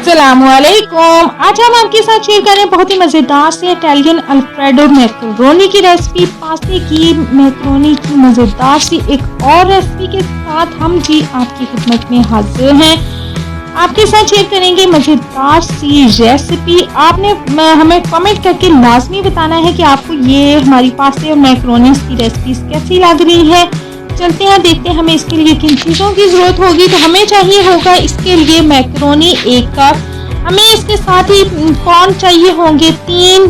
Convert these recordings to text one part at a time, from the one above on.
अस्सलामुअलैकुम। आज हम आपके साथ शेयर करें बहुत ही मज़ेदार से इटालियन अल्फ्रेडो मैक्रोनी की रेसिपी। पास्ते की मैक्रोनी की मज़ेदार सी एक और रेसिपी के साथ हम जी आपकी खिदमत में हाजिर हैं। आपके साथ शेयर करेंगे मज़ेदार सी रेसिपी। आपने हमें कमेंट करके लाजमी बताना है कि आपको ये हमारी पास्ते और मैक्रोनी की रेसिपी कैसी लग रही है। चलते हैं देखते हैं हमें इसके लिए किन चीज़ों की ज़रूरत होगी। तो हमें चाहिए होगा इसके लिए मैक्रोनी 1 कप, हमें इसके साथ ही कॉर्न चाहिए होंगे 3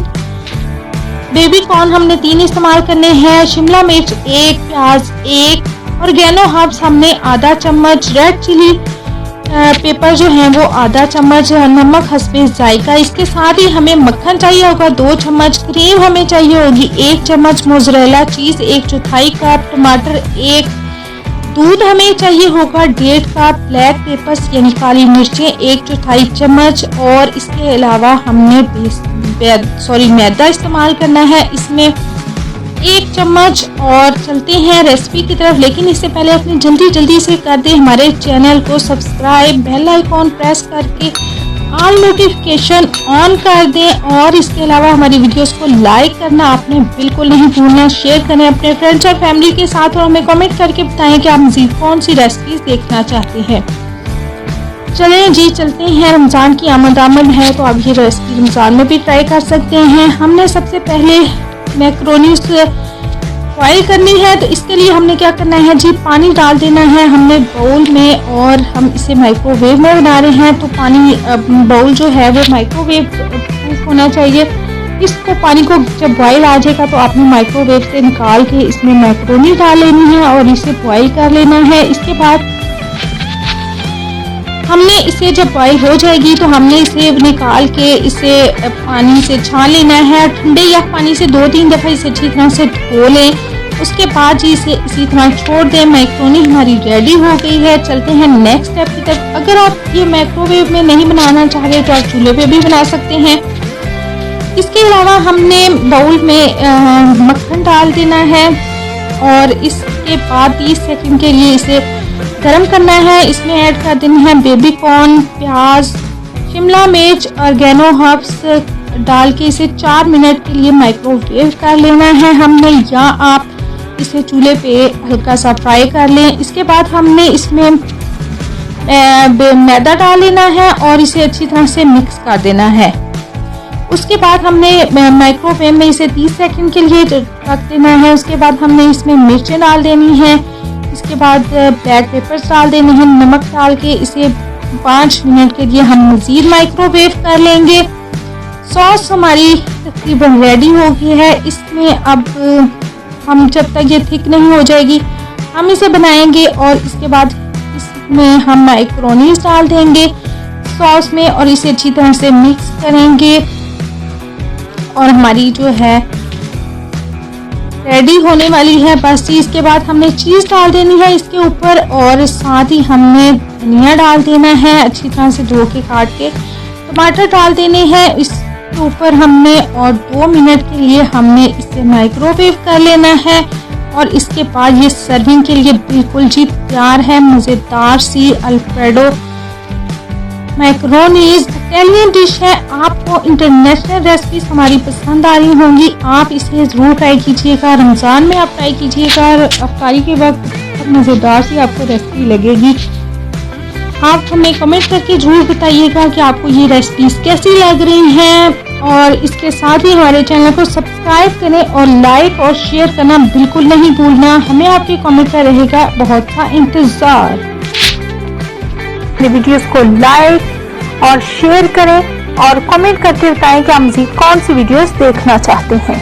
बेबी कॉर्न, हमने 3 इस्तेमाल करने हैं। शिमला मिर्च 1, प्याज 1, ऑर्गेनो हर्ब्स हमने आधा चम्मच, रेड चिली पेपर जो है वो आधा चम्मच, नमक हस्बे जायका। इसके साथ ही हमें मक्खन चाहिए होगा 2 चम्मच, क्रीम हमें चाहिए होगी 1 चम्मच, मोज़रेला चीज़ 1/4 कप, टमाटर 1, दूध हमें चाहिए होगा 1.5 कप, ब्लैक पेपर्स यानी काली मिर्चें 1/4 चम्मच, और इसके अलावा हमने मैदा इस्तेमाल करना है इसमें 1 चम्मच। और चलते हैं रेसिपी की तरफ, लेकिन इससे पहले अपनी जल्दी से कर दें हमारे चैनल को सब्सक्राइब, बेल आइकॉन प्रेस करके ऑल नोटिफिकेशन ऑन कर दें, और इसके अलावा हमारी वीडियोस को लाइक करना आपने बिल्कुल नहीं भूलना। शेयर करें अपने फ्रेंड्स और फैमिली के साथ, और हमें कमेंट करके बताएं कि आप मज़ीद कौन सी रेसिपीज देखना चाहते हैं। चलें जी चलते हैं। रमज़ान की आमद है तो आप ये रेसिपी रमज़ान में भी ट्राई कर सकते हैं। हमने सबसे पहले मैक्रोनी बॉयल करनी है, तो इसके लिए हमने क्या करना है जी, पानी डाल देना है हमने बाउल में, और हम इसे माइक्रोवेव में बना रहे हैं। तो पानी बाउल जो है वो माइक्रोवेव प्रूफ होना चाहिए। इसको पानी को जब बॉयल आ जाएगा तो आपने माइक्रोवेव से निकाल के इसमें मैक्रोनी डाल लेनी है और इसे बॉयल कर लेना है। इसके बाद हमने इसे जब बॉयल हो जाएगी तो हमने इसे निकाल के इसे पानी से छान लेना है। ठंडे या पानी से 2-3 दफ़ा इसे अच्छी तरह से धो लें। उसके बाद जी इसे इसी तरह छोड़ दें। मैक्रोनी हमारी रेडी हो गई है। चलते हैं नेक्स्ट स्टेप की तरफ। अगर आप ये माइक्रोवेव में नहीं बनाना चाह रहे तो आप चूल्हे पे भी बना सकते हैं। इसके अलावा हमने बाउल में मक्खन डाल देना है, और इसके बाद 30 सेकंड के लिए इसे गरम करना है। इसमें ऐड कर देना है बेबी कॉर्न, प्याज, शिमला मिर्च, ऑर्गेनो हर्ब्स डाल के इसे 4 मिनट के लिए माइक्रोवेव कर लेना है हमने, या आप इसे चूल्हे पे हल्का सा फ्राई कर लें। इसके बाद हमने इसमें मैदा डाल लेना है और इसे अच्छी तरह से मिक्स कर देना है। उसके बाद हमने माइक्रोवेव में इसे 30 सेकंड के लिए रख देना है। उसके बाद हमने इसमें मिर्चें डाल देनी है। इसके बाद ब्लैक पेपर्स डाल देने हैं, नमक डाल के इसे 5 मिनट के लिए हम मज़ीद माइक्रोवेव कर लेंगे। सॉस हमारी तकरीबन रेडी हो गई है। इसमें अब हम जब तक ये थिक नहीं हो जाएगी हम इसे बनाएंगे, और इसके बाद इसमें हम मैक्रोनीज डाल देंगे सॉस में और इसे अच्छी तरह से मिक्स करेंगे, और हमारी जो है रेडी होने वाली है बस जी। इसके बाद हमने चीज़ डाल देनी है इसके ऊपर, और साथ ही हमने धनिया डाल देना है अच्छी तरह से धो के काट के। टमाटर डाल देने हैं इसके ऊपर हमने, और 2 मिनट के लिए हमने इसे माइक्रोवेव कर लेना है। और इसके बाद ये सर्विंग के लिए बिल्कुल जी तैयार है। मज़ेदार सी अल्फ्रेडो मैक्रोनीज इटालियन डिश है। आपको इंटरनेशनल रेसिपीज हमारी पसंद आ रही होंगी, आप इसे ज़रूर ट्राई कीजिएगा। रमज़ान में आप ट्राई कीजिएगा, अफ्तारी के वक्त बहुत मज़ेदार सी आपको रेसिपी लगेगी। आप हमें कमेंट करके ज़रूर बताइएगा कि आपको ये रेसिपीज कैसी लग रही हैं, और इसके साथ ही हमारे चैनल को सब्सक्राइब करें और लाइक और शेयर करना बिल्कुल नहीं भूलना। हमें आपके कमेंट का रहेगा बहुत सा इंतज़ार। वीडियोस को लाइक और शेयर करें और कमेंट करके बताएं कि आप मज़ीद कौन सी वीडियोस देखना चाहते हैं।